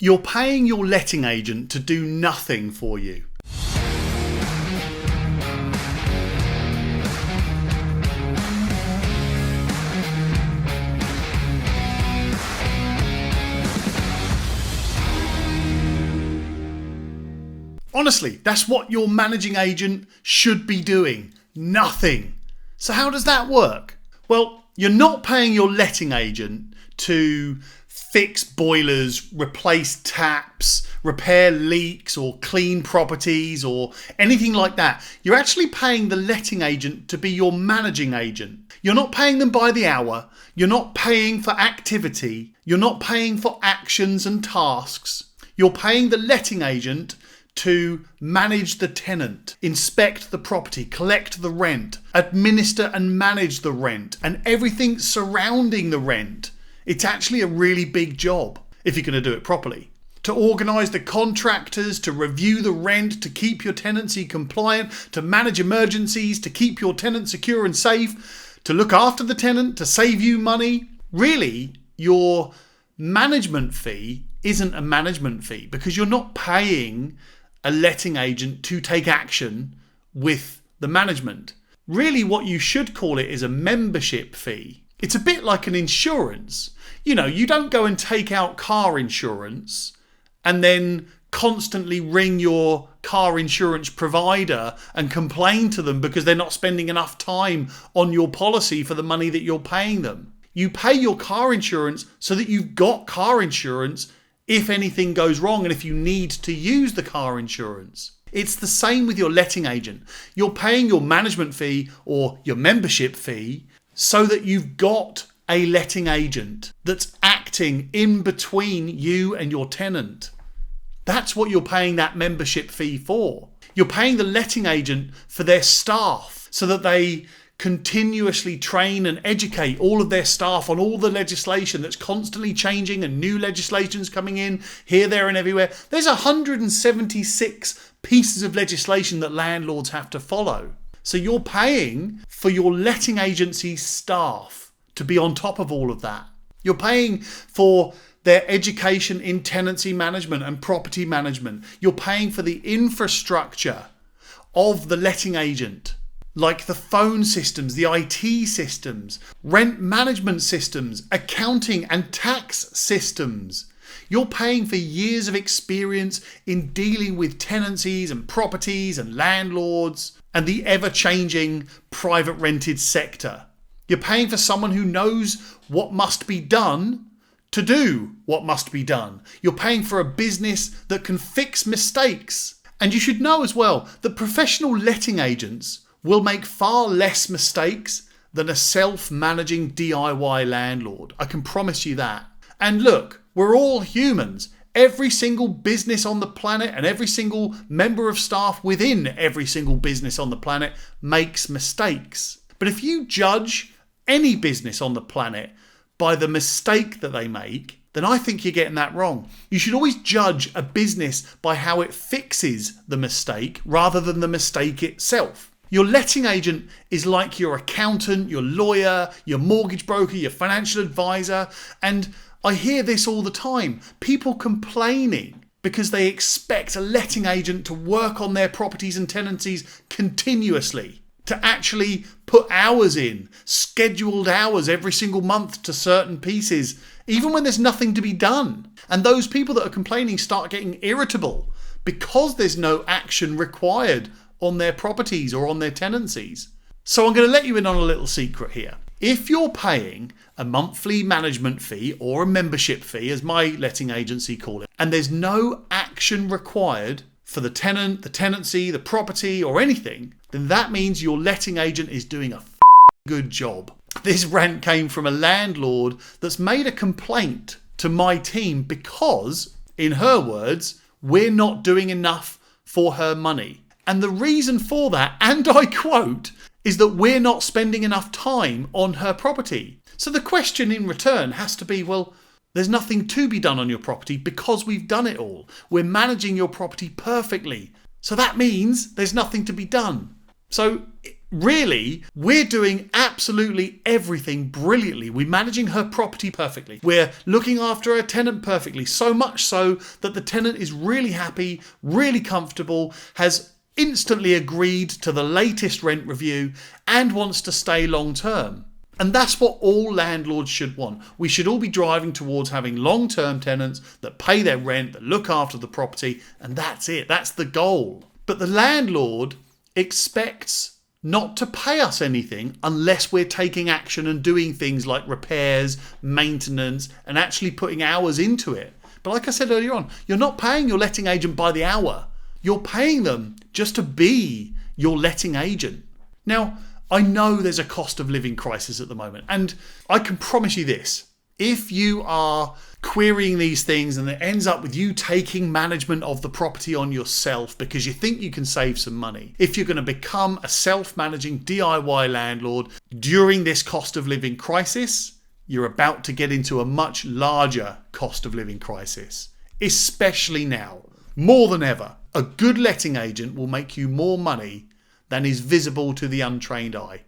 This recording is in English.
You're paying your letting agent to do nothing for you. Honestly, that's what your managing agent should be doing. Nothing. So how does that work? Well, you're not paying your letting agent to fix boilers, replace taps, repair leaks or clean properties or anything like that. You're actually paying the letting agent to be your managing agent. You're not paying them by the hour. You're not paying for activity. You're not paying for actions and tasks. You're paying the letting agent to manage the tenant, inspect the property, collect the rent, administer and manage the rent, and everything surrounding the rent. It's actually a really big job if you're going to do it properly. To organise the contractors, to review the rent, to keep your tenancy compliant, to manage emergencies, to keep your tenant secure and safe, to look after the tenant, to save you money. Really, your management fee isn't a management fee because you're not paying a letting agent to take action with the management. Really, what you should call it is a membership fee. It's a bit like an insurance. You know, you don't go and take out car insurance and then constantly ring your car insurance provider and complain to them because they're not spending enough time on your policy for the money that you're paying them. You pay your car insurance so that you've got car insurance if anything goes wrong and if you need to use the car insurance. It's the same with your letting agent. You're paying your management fee or your membership fee so that you've got a letting agent that's acting in between you and your tenant. That's what you're paying that membership fee for. You're paying the letting agent for their staff so that they continuously train and educate all of their staff on all the legislation that's constantly changing and new legislation's coming in here, there and everywhere. There's 176 pieces of legislation that landlords have to follow. So you're paying for your letting agency staff to be on top of all of that. You're paying for their education in tenancy management and property management. You're paying for the infrastructure of the letting agent, like the phone systems, the IT systems, rent management systems, accounting and tax systems. You're paying for years of experience in dealing with tenancies and properties and landlords and the ever-changing private rented sector. You're paying for someone who knows what must be done to do what must be done. You're paying for a business that can fix mistakes. And you should know as well that professional letting agents will make far less mistakes than a self-managing DIY landlord. I can promise you that. And look, we're all humans. Every single business on the planet and every single member of staff within every single business on the planet makes mistakes. But if you judge any business on the planet by the mistake that they make, then I think you're getting that wrong. You should always judge a business by how it fixes the mistake rather than the mistake itself. Your letting agent is like your accountant, your lawyer, your mortgage broker, your financial advisor. And I hear this all the time. People complaining because they expect a letting agent to work on their properties and tenancies continuously, to actually put hours in, scheduled hours every single month to certain pieces, even when there's nothing to be done. And those people that are complaining start getting irritable because there's no action required on their properties or on their tenancies. So I'm going to let you in on a little secret here. If you're paying a monthly management fee or a membership fee, as my letting agency call it, and there's no action required for the tenant, the tenancy, the property or anything, then that means your letting agent is doing a good job. This rant came from a landlord that's made a complaint to my team because, in her words, we're not doing enough for her money. And the reason for that, and I quote, is that we're not spending enough time on her property. So the question in return has to be, well, there's nothing to be done on your property because we've done it all. We're managing your property perfectly. So that means there's nothing to be done. So really, we're doing absolutely everything brilliantly. We're managing her property perfectly. We're looking after her tenant perfectly, so much so that the tenant is really happy, really comfortable, has instantly agreed to the latest rent review and wants to stay long term. And that's what all landlords should want. We should all be driving towards having long-term tenants that pay their rent, that look after the property, and that's it. That's the goal. But the landlord expects not to pay us anything unless we're taking action and doing things like repairs, maintenance, and actually putting hours into it. But like I said earlier on, you're not paying your letting agent by the hour. You're paying them just to be your letting agent. Now, I know there's a cost of living crisis at the moment, and I can promise you this. If you are querying these things and it ends up with you taking management of the property on yourself because you think you can save some money, if you're going to become a self-managing DIY landlord during this cost of living crisis, you're about to get into a much larger cost of living crisis, especially now. More than ever, a good letting agent will make you more money than is visible to the untrained eye.